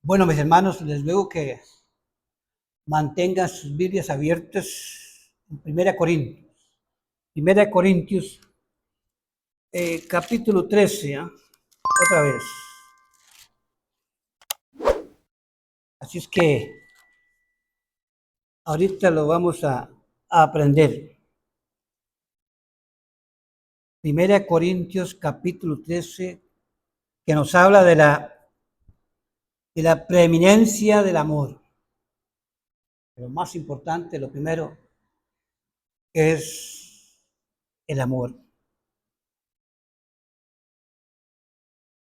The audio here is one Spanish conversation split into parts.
Bueno, mis hermanos, les ruego que mantengan sus Biblias abiertas en Primera Corintios. Primera Corintios, capítulo 13, ¿eh? Otra vez. Así es que ahorita lo vamos a aprender. Primera Corintios, capítulo 13, que nos habla de la preeminencia del amor. Lo más importante, lo primero, es el amor.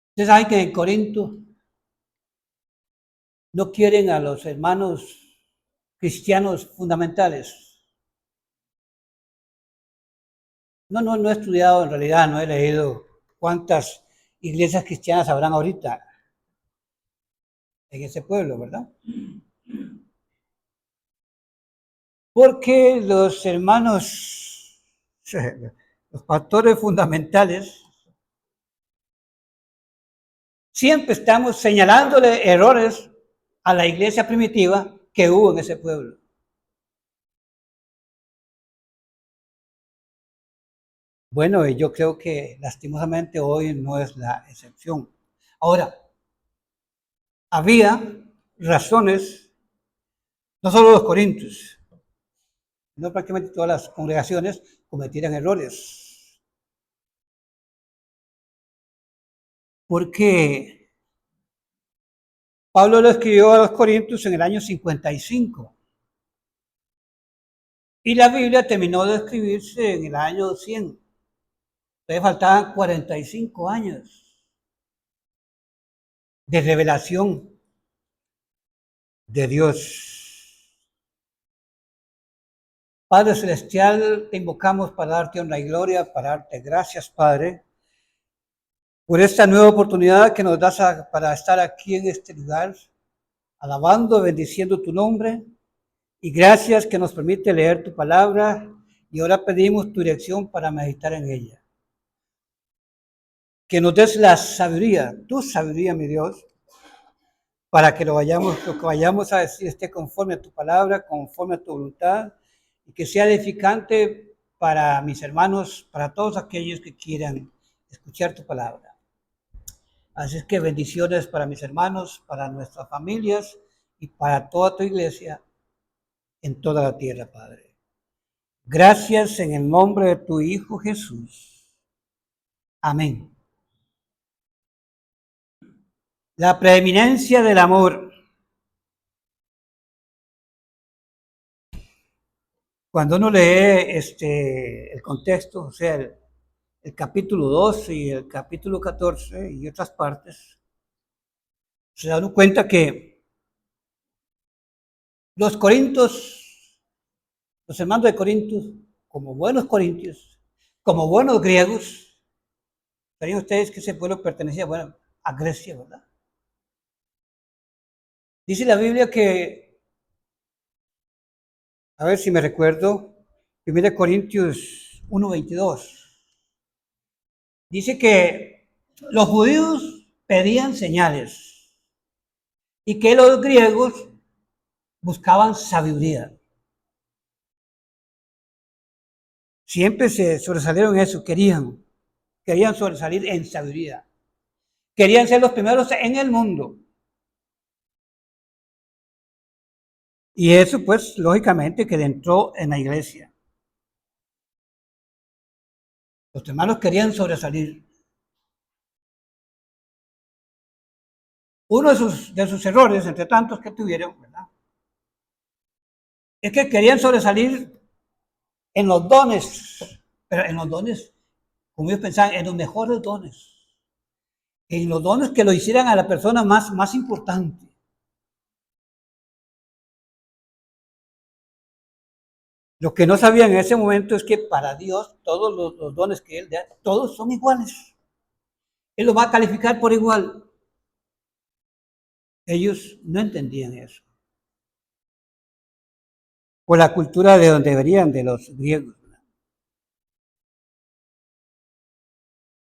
Ustedes saben que en Corinto no quieren a los hermanos cristianos fundamentales. No he estudiado en realidad, no he leído cuántas iglesias cristianas habrán ahorita en ese pueblo, ¿verdad? Porque los hermanos, los pastores fundamentales, siempre estamos señalándole errores a la iglesia primitiva que hubo en ese pueblo. Bueno, y yo creo que lastimosamente hoy no es la excepción. Ahora, había razones, no solo los corintios, sino prácticamente todas las congregaciones cometieran errores. Porque Pablo lo escribió a los corintios en el año 55 y la Biblia terminó de escribirse en el año 100. Entonces faltaban 45 años de revelación de Dios. Padre Celestial, te invocamos para darte honra y gloria, para darte gracias, Padre, por esta nueva oportunidad que nos das para estar aquí en este lugar, alabando, bendiciendo tu nombre, y gracias que nos permite leer tu palabra, y ahora pedimos tu dirección para meditar en ella. Que nos des la sabiduría, tu sabiduría, mi Dios, para que lo que vayamos a decir esté conforme a tu palabra, conforme a tu voluntad, y que sea edificante para mis hermanos, para todos aquellos que quieran escuchar tu palabra. Así es que bendiciones para mis hermanos, para nuestras familias y para toda tu iglesia en toda la tierra, Padre. Gracias en el nombre de tu Hijo Jesús. Amén. La preeminencia del amor. Cuando uno lee el contexto, o sea, el capítulo 12 y el capítulo 14 y otras partes, se da uno cuenta que los corintios, los hermanos de Corintios, como buenos corintios, como buenos griegos, sabían ustedes que ese pueblo pertenecía, bueno, a Grecia, ¿verdad? Dice la Biblia que, a ver si me recuerdo, 1 Corintios 1:22, dice que los judíos pedían señales y que los griegos buscaban sabiduría. Siempre se sobresalieron en eso, querían sobresalir en sabiduría. Querían ser los primeros en el mundo. Y eso, pues, lógicamente, que entró en la iglesia. Los hermanos querían sobresalir. Uno de sus errores, entre tantos que tuvieron, ¿verdad?, es que querían sobresalir en los dones, pero en los dones, como ellos pensaban, en los mejores dones, en los dones que lo hicieran a la persona más importante. Lo que no sabían en ese momento es que para Dios todos los dones que Él da, todos son iguales. Él los va a calificar por igual. Ellos no entendían eso. Por la cultura de donde venían, de los griegos.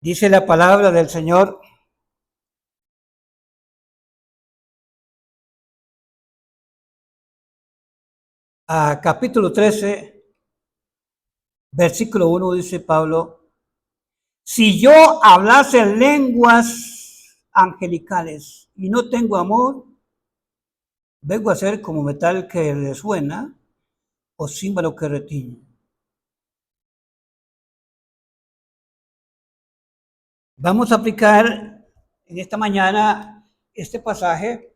Dice la palabra del Señor capítulo 13, versículo 1 dice Pablo, si yo hablase lenguas angelicales y no tengo amor, vengo a ser como metal que resuena o címbalo que retiñe. Vamos a aplicar en esta mañana este pasaje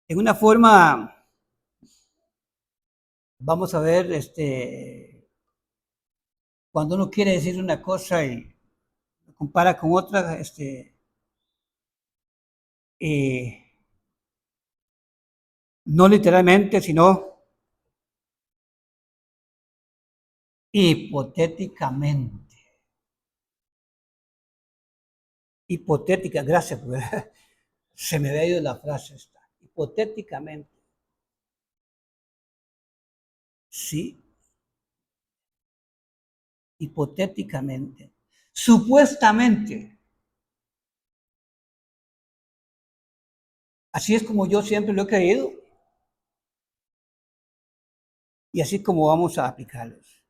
en una forma, vamos a ver, cuando uno quiere decir una cosa y lo compara con otra, no literalmente, sino hipotéticamente. Hipotética, gracias, porque se me había ido la frase esta. Hipotéticamente. Sí, hipotéticamente. Supuestamente. Así es como yo siempre lo he creído y así es como vamos a aplicarlos.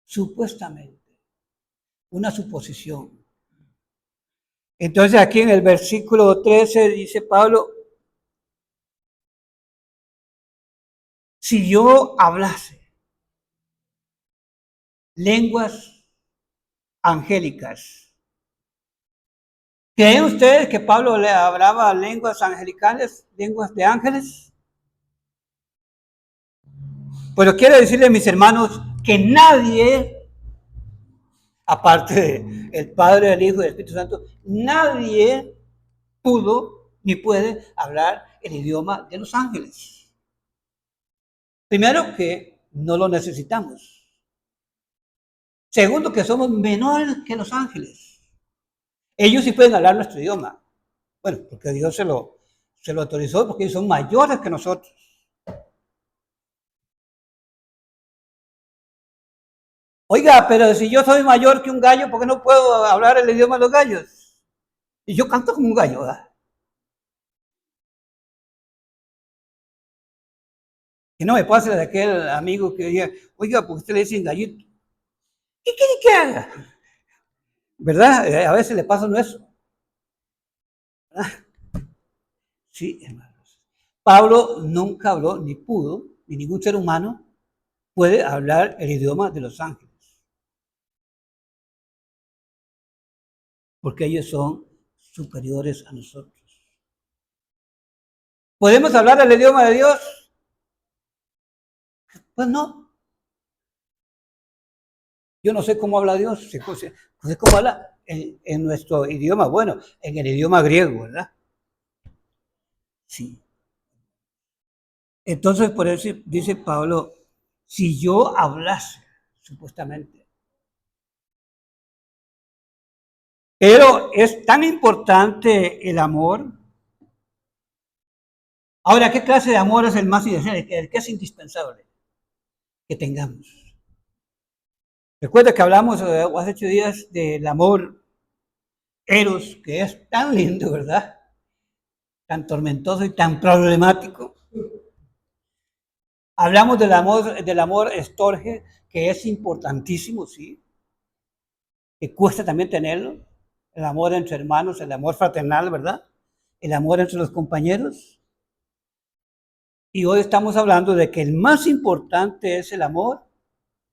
Supuestamente. Una suposición. Entonces aquí en el versículo 13 dice Pablo, si yo hablase lenguas angélicas, ¿creen ustedes que Pablo le hablaba lenguas angelicales, lenguas de ángeles? Pero quiero decirles, mis hermanos, que nadie, aparte del Padre, del Hijo y del Espíritu Santo, nadie pudo ni puede hablar el idioma de los ángeles. Primero, que no lo necesitamos. Segundo, que somos menores que los ángeles. Ellos sí pueden hablar nuestro idioma. Bueno, porque Dios se lo autorizó, porque ellos son mayores que nosotros. Oiga, pero si yo soy mayor que un gallo, ¿por qué no puedo hablar el idioma de los gallos? Y yo canto como un gallo, ¿verdad? Que no me pase de aquel amigo que diga, oiga, porque usted le dicen gallito. ¿Qué quiere que haga? ¿Verdad? A veces le pasa eso. ¿Verdad? Sí, hermanos. Pablo nunca habló, ni pudo, ni ningún ser humano puede hablar el idioma de los ángeles. Porque ellos son superiores a nosotros. ¿Podemos hablar el idioma de Dios? Pues no. Yo no sé cómo habla Dios, no sé cómo habla en nuestro idioma, bueno, en el idioma griego, ¿verdad? Sí. Entonces, por eso dice Pablo, si yo hablase, supuestamente. Pero es tan importante el amor. Ahora, ¿qué clase de amor es el más esencial? El que es indispensable que tengamos. Recuerda que hablamos hace 8 días del amor eros, que es tan lindo, ¿verdad? Tan tormentoso y tan problemático. Hablamos del amor estorge, que es importantísimo, sí, que cuesta también tenerlo. El amor entre hermanos, el amor fraternal, ¿verdad? El amor entre los compañeros. Y hoy estamos hablando de que el más importante es el amor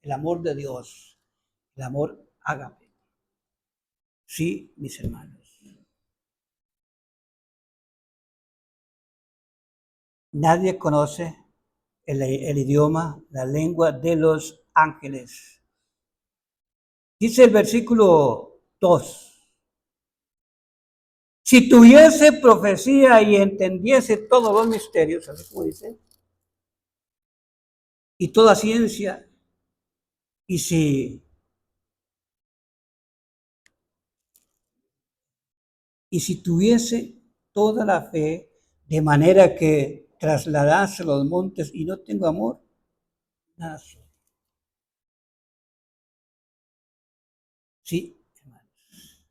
de Dios, el amor ágape. Sí, mis hermanos. Nadie conoce el idioma, la lengua de los ángeles. Dice el versículo 2. Si tuviese profecía y entendiese todos los misterios, ¿sabes cómo dice? Y toda ciencia, y si tuviese toda la fe, de manera que trasladase los montes y no tengo amor, nada soy. Sí, hermanos.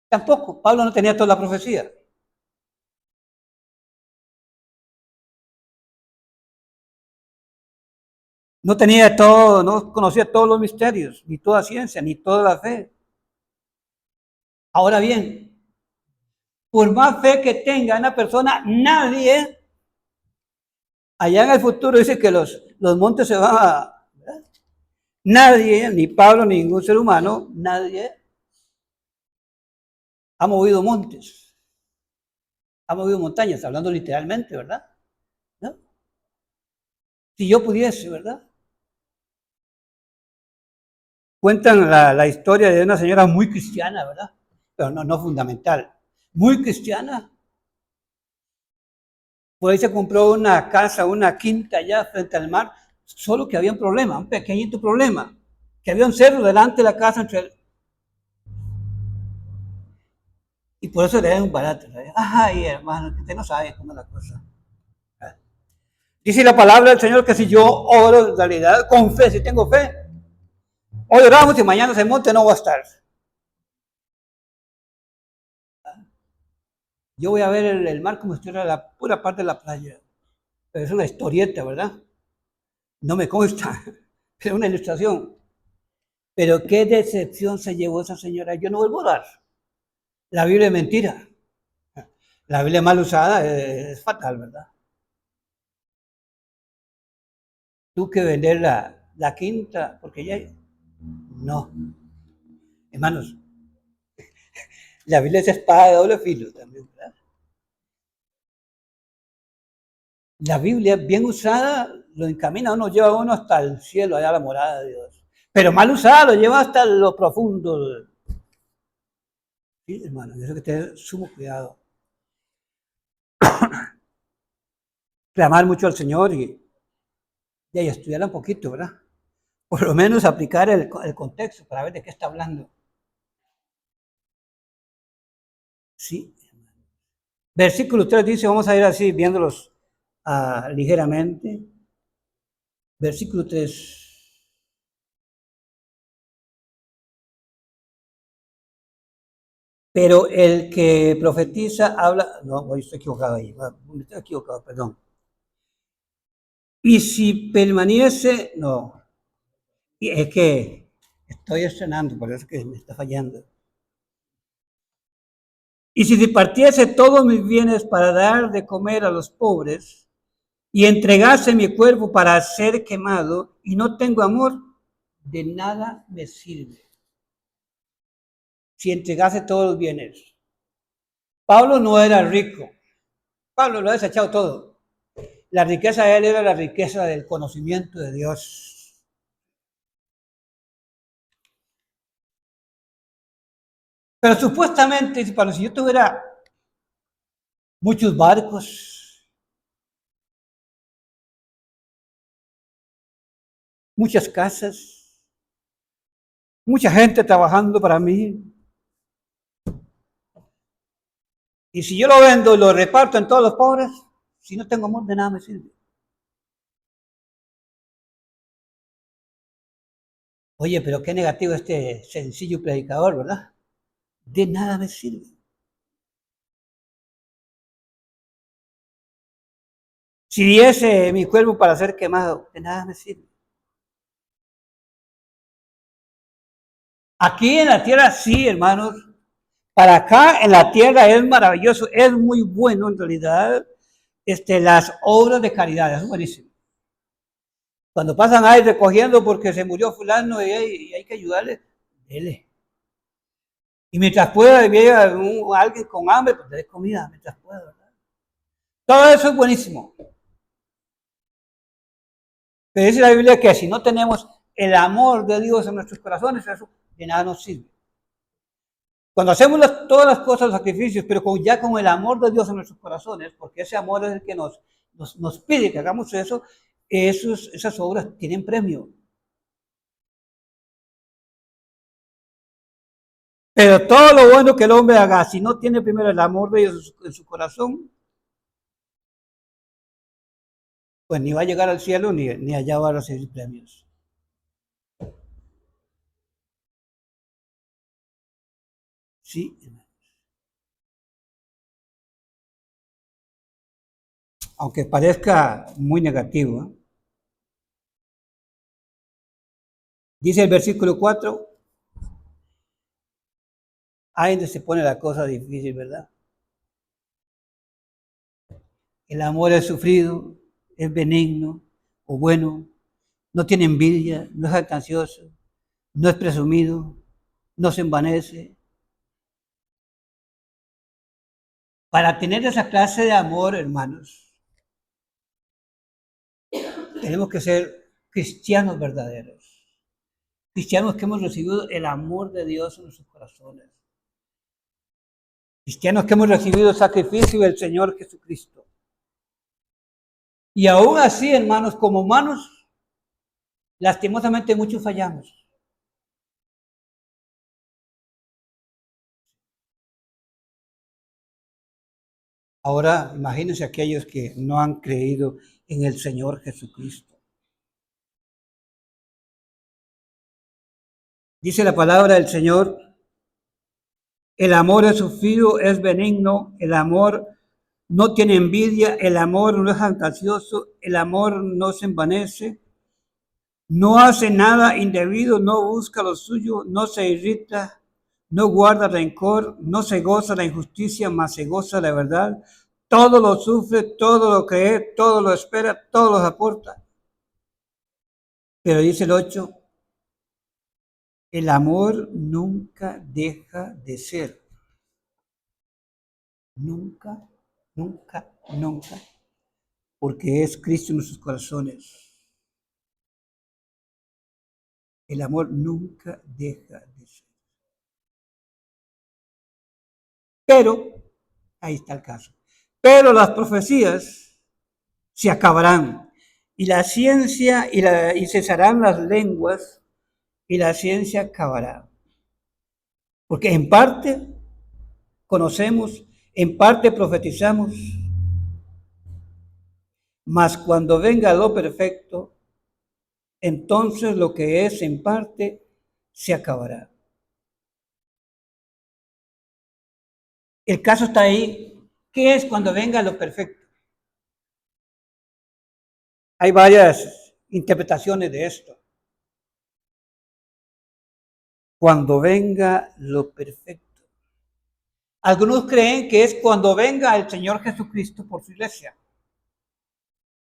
Tampoco, Pablo no tenía toda la profecía. No tenía todo, no conocía todos los misterios, ni toda ciencia, ni toda la fe. Ahora bien, por más fe que tenga una persona, nadie allá en el futuro dice que los montes se van a... ¿verdad? Nadie, ni Pablo, ni ningún ser humano, nadie ha movido montes, ha movido montañas, hablando literalmente, ¿verdad? ¿No? Si yo pudiese, ¿verdad? Cuentan la historia de una señora muy cristiana, ¿verdad? Pero no fundamental. Muy cristiana. Por ahí se compró una casa, una quinta allá frente al mar, solo que había un problema, un pequeñito problema, que había un cerro delante de la casa y por eso le dan un barato. ¿Sabes? Ay, hermano, que usted no sabe cómo es la cosa. Dice la palabra del Señor que si yo oro en realidad con fe, si tengo fe, hoy oramos y mañana se monte no va a estar. Yo voy a ver el mar como si estuviera la pura parte de la playa. Pero es una historieta, ¿verdad? No me consta, pero es una ilustración. Pero qué decepción se llevó esa señora. Yo no vuelvo a orar. La Biblia es mentira. La Biblia mal usada es fatal, ¿verdad? Tú que vender la quinta, porque ya... No, hermanos, la Biblia es espada de doble filo también, ¿verdad? La Biblia bien usada lo encamina, uno lleva a uno hasta el cielo, allá a la morada de Dios. Pero mal usada lo lleva hasta lo profundo. Sí, hermano, eso hay que tener sumo cuidado. Clamar mucho al Señor y estudiar un poquito, ¿verdad? Por lo menos aplicar el contexto para ver de qué está hablando. Sí. Versículo 3 dice, vamos a ir así viéndolos ligeramente. Versículo 3. Pero el que profetiza habla, no, estoy equivocado ahí, estoy equivocado, perdón. Y si permanece, no, es que estoy estrenando, por eso que me está fallando. Y si partiese todos mis bienes para dar de comer a los pobres y entregase mi cuerpo para ser quemado y no tengo amor, de nada me sirve. Si entregase todos los bienes. Pablo no era rico. Pablo lo ha desechado todo. La riqueza de él era la riqueza del conocimiento de Dios. Pero supuestamente, si yo tuviera muchos barcos, muchas casas, mucha gente trabajando para mí, y si yo lo vendo y lo reparto en todos los pobres, si no tengo amor, de nada me sirve. Oye, pero qué negativo este sencillo predicador, ¿verdad? De nada me sirve. Si diese mi cuerpo para ser quemado, de nada me sirve. Aquí en la tierra sí, hermanos. Para acá en la tierra es maravilloso, es muy bueno en realidad. Las obras de caridad, es buenísimo. Cuando pasan ahí recogiendo porque se murió fulano y hay que ayudarle, dele. Y mientras pueda, y llega alguien con hambre, pues dele comida mientras pueda, ¿verdad? Todo eso es buenísimo. Pero dice la Biblia que si no tenemos el amor de Dios en nuestros corazones, eso de nada nos sirve. Cuando hacemos todas las cosas, los sacrificios, pero ya con el amor de Dios en nuestros corazones, porque ese amor es el que nos pide que hagamos eso, esas obras tienen premio. Pero todo lo bueno que el hombre haga, si no tiene primero el amor de Dios en su corazón, pues ni va a llegar al cielo ni allá va a recibir premios. Sí, aunque parezca muy negativo, ¿eh? Dice el versículo 4, ahí donde se pone la cosa difícil, ¿verdad? El amor es sufrido, es benigno o bueno, no tiene envidia, no es jactancioso, no es presumido, no se envanece. Para tener esa clase de amor, hermanos, tenemos que ser cristianos verdaderos. Cristianos que hemos recibido el amor de Dios en nuestros corazones. Cristianos que hemos recibido el sacrificio del Señor Jesucristo. Y aún así, hermanos, como humanos, lastimosamente muchos fallamos. Ahora, imagínense aquellos que no han creído en el Señor Jesucristo. Dice la palabra del Señor, el amor es sufrido, es benigno, el amor no tiene envidia, el amor no es jactancioso, el amor no se envanece, no hace nada indebido, no busca lo suyo, no se irrita, no guarda rencor, no se goza la injusticia, mas se goza la verdad. Todo lo sufre, todo lo cree, todo lo espera, todo lo aporta. Pero dice el 8, el amor nunca deja de ser. Nunca, nunca, nunca. Porque es Cristo en nuestros corazones. El amor nunca deja de ser. Pero, ahí está el caso. Pero las profecías se acabarán y la ciencia y cesarán las lenguas y la ciencia acabará. Porque en parte conocemos, en parte profetizamos, mas cuando venga lo perfecto, entonces lo que es en parte se acabará. El caso está ahí. ¿Qué es cuando venga lo perfecto? Hay varias interpretaciones de esto. Cuando venga lo perfecto. Algunos creen que es cuando venga el Señor Jesucristo por su iglesia.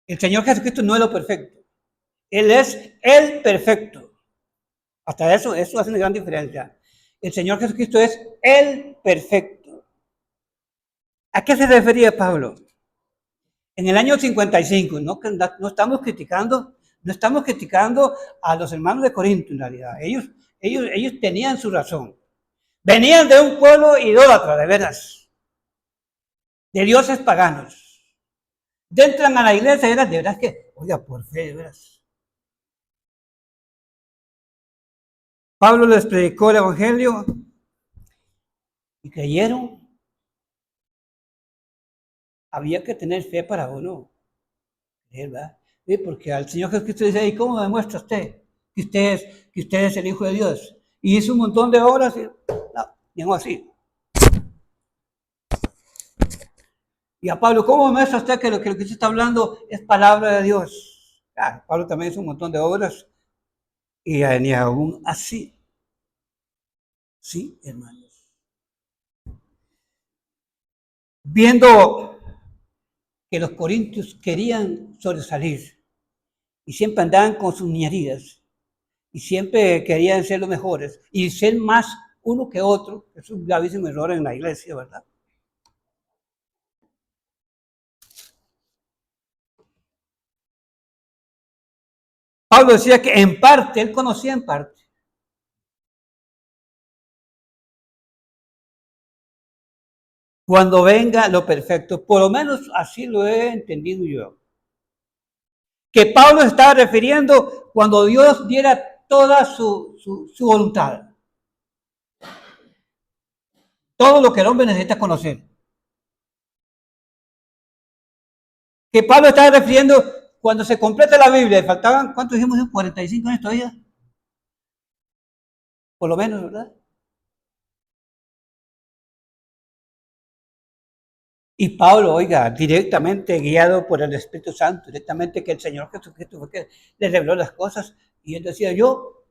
El Señor Jesucristo no es lo perfecto. Él es el perfecto. Hasta eso hace una gran diferencia. El Señor Jesucristo es el perfecto. ¿A qué se refería Pablo? En el año 55, no estamos criticando a los hermanos de Corinto en realidad. Ellos tenían su razón. Venían de un pueblo idólatra, de veras, de dioses paganos. Entran a la iglesia y de veras que, oiga, por fe, de veras. Pablo les predicó el evangelio y creyeron. Había que tener fe para uno, ¿verdad? Sí, porque al Señor Jesucristo dice, ¿y cómo demuestra usted que usted es el Hijo de Dios? Y hizo un montón de obras y no, llegó así. Y a Pablo, ¿cómo demuestra usted que lo que usted está hablando es palabra de Dios? Claro, Pablo también hizo un montón de obras y ni aún así. Sí, hermanos. Viendo que los corintios querían sobresalir y siempre andaban con sus niñerías y siempre querían ser los mejores y ser más uno que otro, es un gravísimo error en la iglesia, ¿verdad? Pablo decía que en parte, él conocía en parte. Cuando venga lo perfecto, por lo menos así lo he entendido yo. Que Pablo se estaba refiriendo cuando Dios diera toda su voluntad. Todo lo que el hombre necesita conocer. Que Pablo estaba refiriendo cuando se completa la Biblia, faltaban, ¿cuántos dijimos? 45 años todavía. Por lo menos, ¿verdad? Y Pablo, oiga, directamente guiado por el Espíritu Santo, directamente que el Señor Jesucristo fue que le reveló las cosas. Y él decía, yo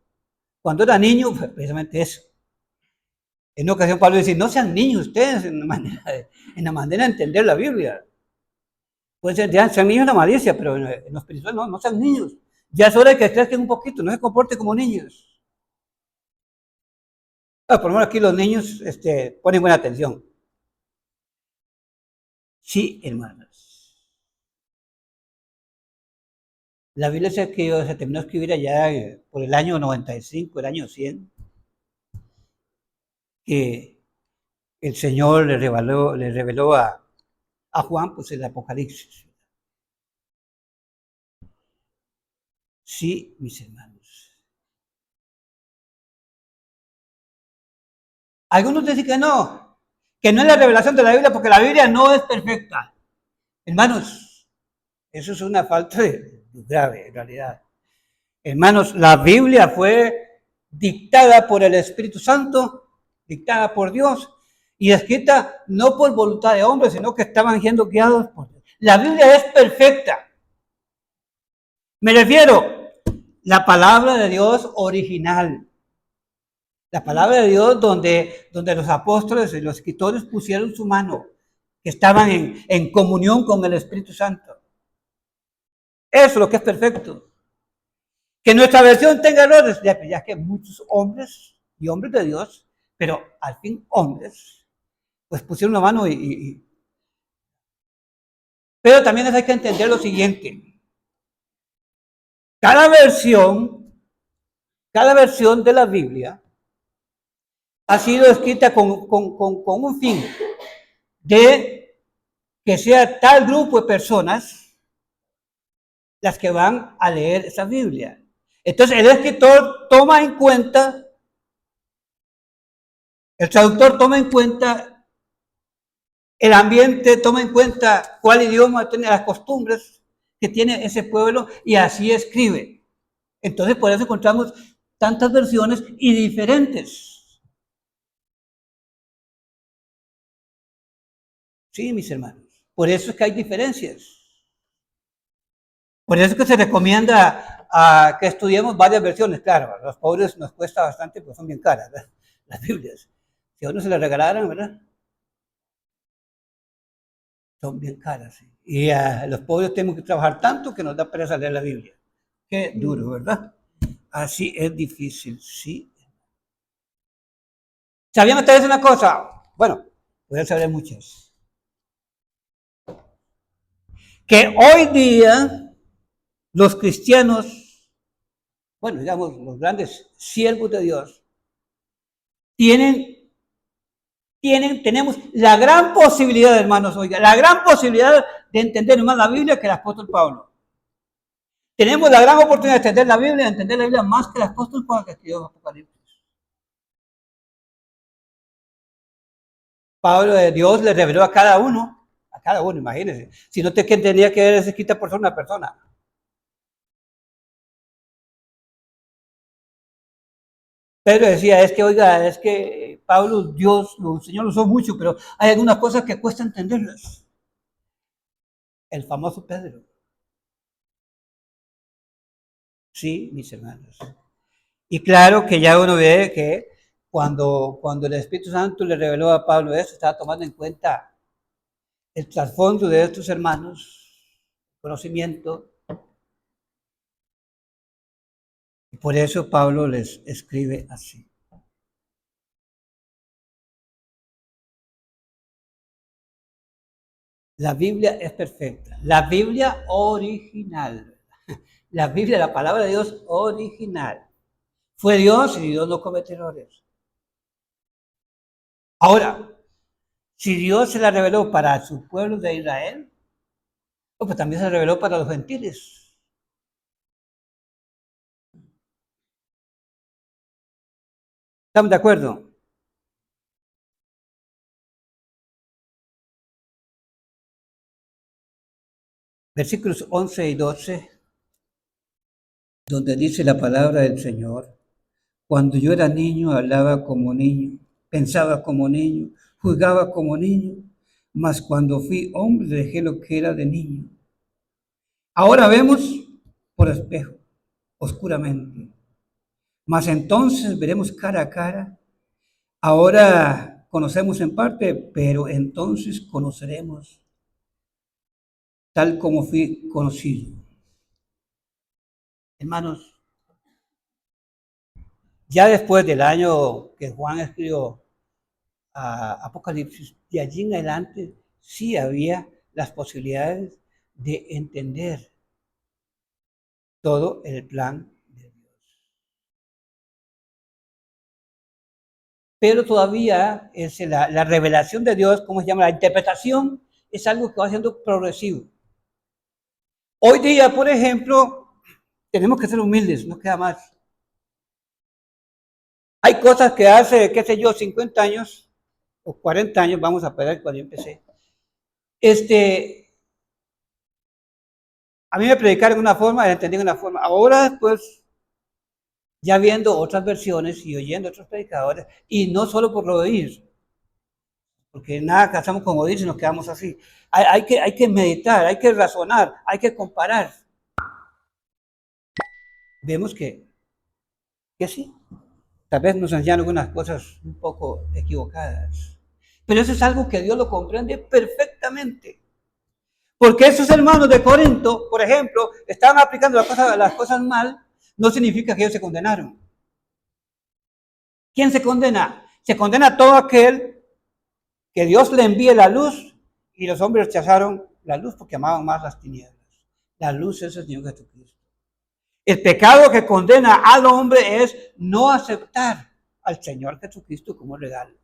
Cuando era niño, fue precisamente eso. En una ocasión Pablo dice, no sean niños ustedes en la manera de entender la Biblia. Pueden ser, ya sean niños en la malicia, pero en lo espiritual no sean niños. Ya es hora de que crezcan un poquito, no se comporten como niños. Por lo menos aquí los niños ponen buena atención. Sí, hermanos. La Biblia se terminó de escribir allá por el año 95, el año 100, que el Señor le reveló a Juan pues el Apocalipsis. Sí, mis hermanos. Algunos dicen que no es la revelación de la Biblia porque la Biblia no es perfecta. Hermanos, eso es una falta grave en realidad. Hermanos, la Biblia fue dictada por el Espíritu Santo, dictada por Dios y escrita no por voluntad de hombres, sino que estaban siendo guiados por Dios. La Biblia es perfecta. Me refiero, la palabra de Dios original. La palabra de Dios donde los apóstoles y los escritores pusieron su mano, que estaban en comunión con el Espíritu Santo. Eso es lo que es perfecto. Que nuestra versión tenga errores, ya que muchos hombres y hombres de Dios, pero al fin hombres, pues pusieron la mano Pero también hay que entender lo siguiente. Cada versión de la Biblia ha sido escrita con un fin de que sea tal grupo de personas las que van a leer esa Biblia. Entonces el escritor toma en cuenta, el traductor toma en cuenta el ambiente, toma en cuenta cuál idioma tiene, las costumbres que tiene ese pueblo y así escribe. Entonces por eso encontramos tantas versiones y diferentes. Sí, mis hermanos. Por eso es que hay diferencias. Por eso es que se recomienda que estudiemos varias versiones. Claro, a los pobres nos cuesta bastante, pues son bien caras las Biblias. Si a uno se las regalaran, ¿verdad? Son bien caras. ¿Sí? Y a los pobres tenemos que trabajar tanto que nos da pereza leer la Biblia. Qué duro, ¿verdad? Así es difícil, sí. ¿Sabían ustedes una cosa? Bueno, pueden saber muchas. Que hoy día los cristianos, bueno, digamos, los grandes siervos de Dios, tenemos la gran posibilidad, hermanos, oiga, la gran posibilidad de entender más la Biblia que el apóstol Pablo. Tenemos la gran oportunidad de entender la Biblia más que el apóstol Pablo que escribió Apocalipsis. Pablo de Dios le reveló a cada uno, imagínense. Si no te tendría que ver escrita por una persona. Pedro decía, es que Pablo, Dios, el Señor lo usó mucho, pero hay algunas cosas que cuesta entenderlas. El famoso Pedro. Sí, mis hermanos. Y claro que ya uno ve que cuando el Espíritu Santo le reveló a Pablo eso, estaba tomando en cuenta el trasfondo de estos hermanos, conocimiento. Y por eso Pablo les escribe así. La Biblia es perfecta. La Biblia original. La Biblia, la palabra de Dios original. Fue Dios y Dios no comete errores. Ahora, si Dios se la reveló para su pueblo de Israel, pues también se la reveló para los gentiles. ¿Estamos de acuerdo? Versículos 11 y 12, donde dice la palabra del Señor. Cuando yo era niño, hablaba como niño, pensaba como niño, juzgaba como niño, mas cuando fui hombre dejé lo que era de niño. Ahora vemos por espejo, oscuramente, Mas entonces veremos cara a cara. Ahora conocemos en parte, pero entonces conoceremos tal como fui conocido. Hermanos, ya después del año que Juan escribió Apocalipsis, de allí en adelante sí había las posibilidades de entender todo el plan de Dios. Pero todavía es la revelación de Dios, ¿cómo se llama? La interpretación es algo que va siendo progresivo. Hoy día, por ejemplo, tenemos que ser humildes, no queda más. Hay cosas que hace, qué sé yo, 50 años o 40 años, vamos a pegar cuando yo empecé. A mí me predicaron de una forma, entendí de una forma. Ahora, después, ya viendo otras versiones y oyendo otros predicadores, y no solo por lo oír, porque nada que hacemos con oír si nos quedamos así. Hay que meditar, hay que razonar, hay que comparar. Vemos que sí, tal vez nos enseñan algunas cosas un poco equivocadas. Pero eso es algo que Dios lo comprende perfectamente. Porque esos hermanos de Corinto, por ejemplo, estaban aplicando las cosas mal, no significa que ellos se condenaron. ¿Quién se condena? Se condena todo aquel que Dios le envíe la luz y los hombres rechazaron la luz porque amaban más las tinieblas. La luz es el Señor Jesucristo. El pecado que condena al hombre es no aceptar al Señor Jesucristo como regalo.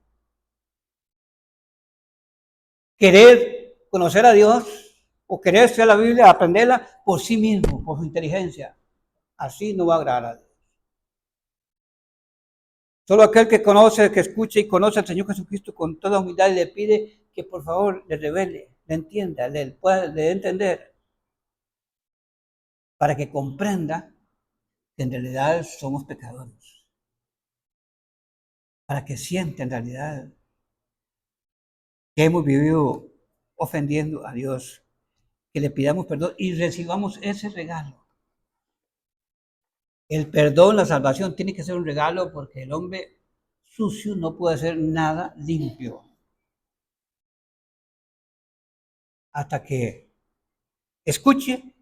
Querer conocer a Dios o querer estudiar la Biblia, aprenderla por sí mismo, por su inteligencia. Así no va a agradar a Dios. Solo aquel que conoce, que escuche y conoce al Señor Jesucristo con toda humildad y le pide que por favor le revele, le entienda, le pueda le entender, para que comprenda que en realidad somos pecadores, para que sienta en realidad que hemos vivido ofendiendo a Dios, que le pidamos perdón y recibamos ese regalo. El perdón, la salvación tiene que ser un regalo porque el hombre sucio no puede hacer nada limpio hasta que escuche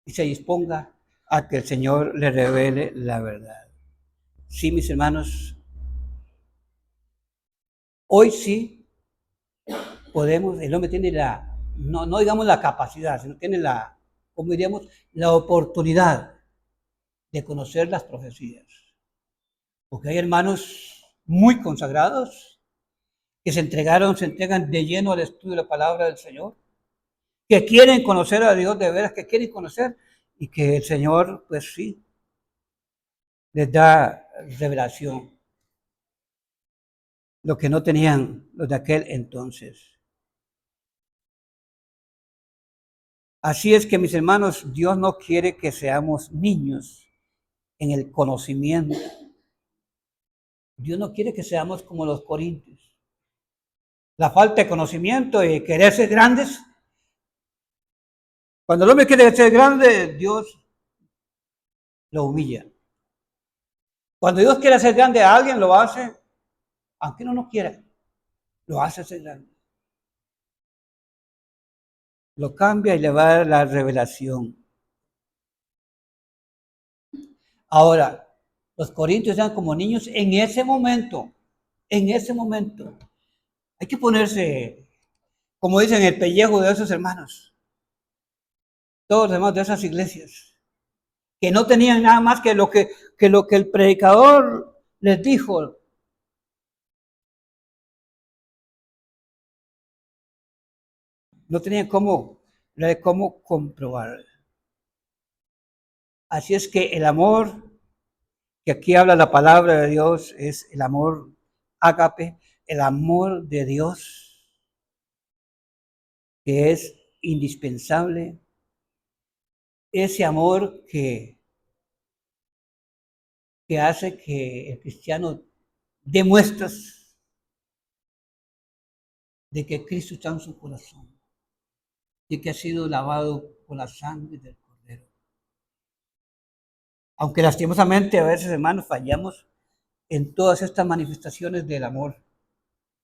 y se disponga a que el Señor le revele la verdad. Sí, mis hermanos, hoy sí podemos, el hombre tiene no digamos la capacidad, sino tiene como diríamos, la oportunidad de conocer las profecías. Porque hay hermanos muy consagrados que se entregan de lleno al estudio de la palabra del Señor, que quieren conocer a Dios de veras, que quieren conocer y que el Señor, pues sí, les da revelación, lo que no tenían los de aquel entonces. Así es que, mis hermanos, Dios no quiere que seamos niños en el conocimiento. Dios no quiere que seamos como los corintios. La falta de conocimiento y querer ser grandes. Cuando el hombre quiere ser grande, Dios lo humilla. Cuando Dios quiere hacer grande a alguien, lo hace, aunque no quiera, lo hace ser grande. Lo cambia y le va a dar la revelación. Ahora, los corintios eran como niños en ese momento. En ese momento. Hay que ponerse, como dicen, el pellejo de esos hermanos. Todos los demás de esas iglesias. Que no tenían nada más que lo que el predicador les dijo. No tenían cómo comprobar. Así es que el amor que aquí habla la palabra de Dios es el amor ágape, el amor de Dios, que es indispensable, ese amor que hace que el cristiano demuestre de que Cristo está en su corazón, de que ha sido lavado con la sangre del Cordero. Aunque lastimosamente a veces, hermanos, fallamos en todas estas manifestaciones del amor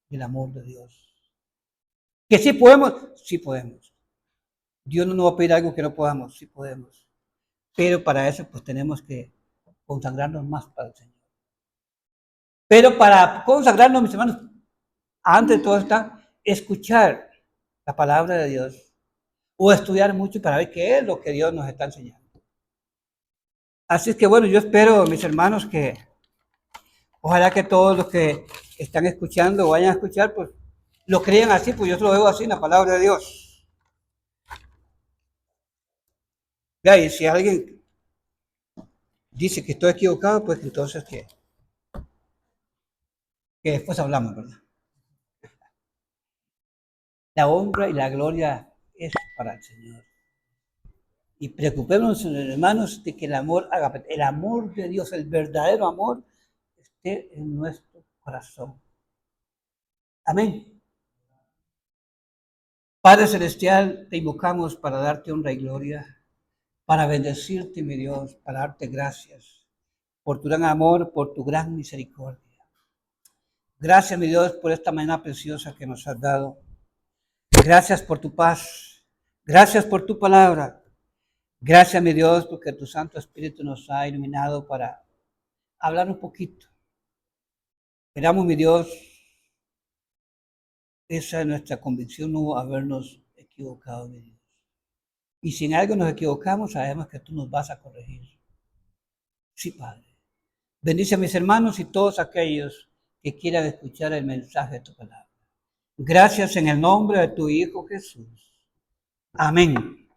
de Dios. Que sí podemos, sí podemos. Dios no nos va a pedir algo que no podamos, sí podemos. Pero para eso pues tenemos que consagrarnos más para el Señor. Pero para consagrarnos, mis hermanos, antes de todo está escuchar la palabra de Dios o estudiar mucho para ver qué es lo que Dios nos está enseñando. Así es que bueno, yo espero, mis hermanos, que ojalá que todos los que están escuchando o vayan a escuchar, pues lo crean así, pues yo lo veo así en la palabra de Dios. Ya, y si alguien dice que estoy equivocado, pues entonces que después hablamos, ¿verdad? La honra y la gloria es para el Señor. Y preocupémonos, hermanos, de que el amor de Dios, el verdadero amor, esté en nuestro corazón. Amén. Padre Celestial, te invocamos para darte honra y gloria, para bendecirte, mi Dios, para darte gracias por tu gran amor, por tu gran misericordia. Gracias, mi Dios, por esta mañana preciosa que nos has dado. Gracias por tu paz. Gracias por tu palabra. Gracias, mi Dios, porque tu Santo Espíritu nos ha iluminado para hablar un poquito. Esperamos, mi Dios, esa es nuestra convicción, no habernos equivocado, mi Dios. Y si en algo nos equivocamos, sabemos que tú nos vas a corregir. Sí, Padre. Bendice a mis hermanos y todos aquellos que quieran escuchar el mensaje de tu palabra. Gracias en el nombre de tu Hijo Jesús. Amén.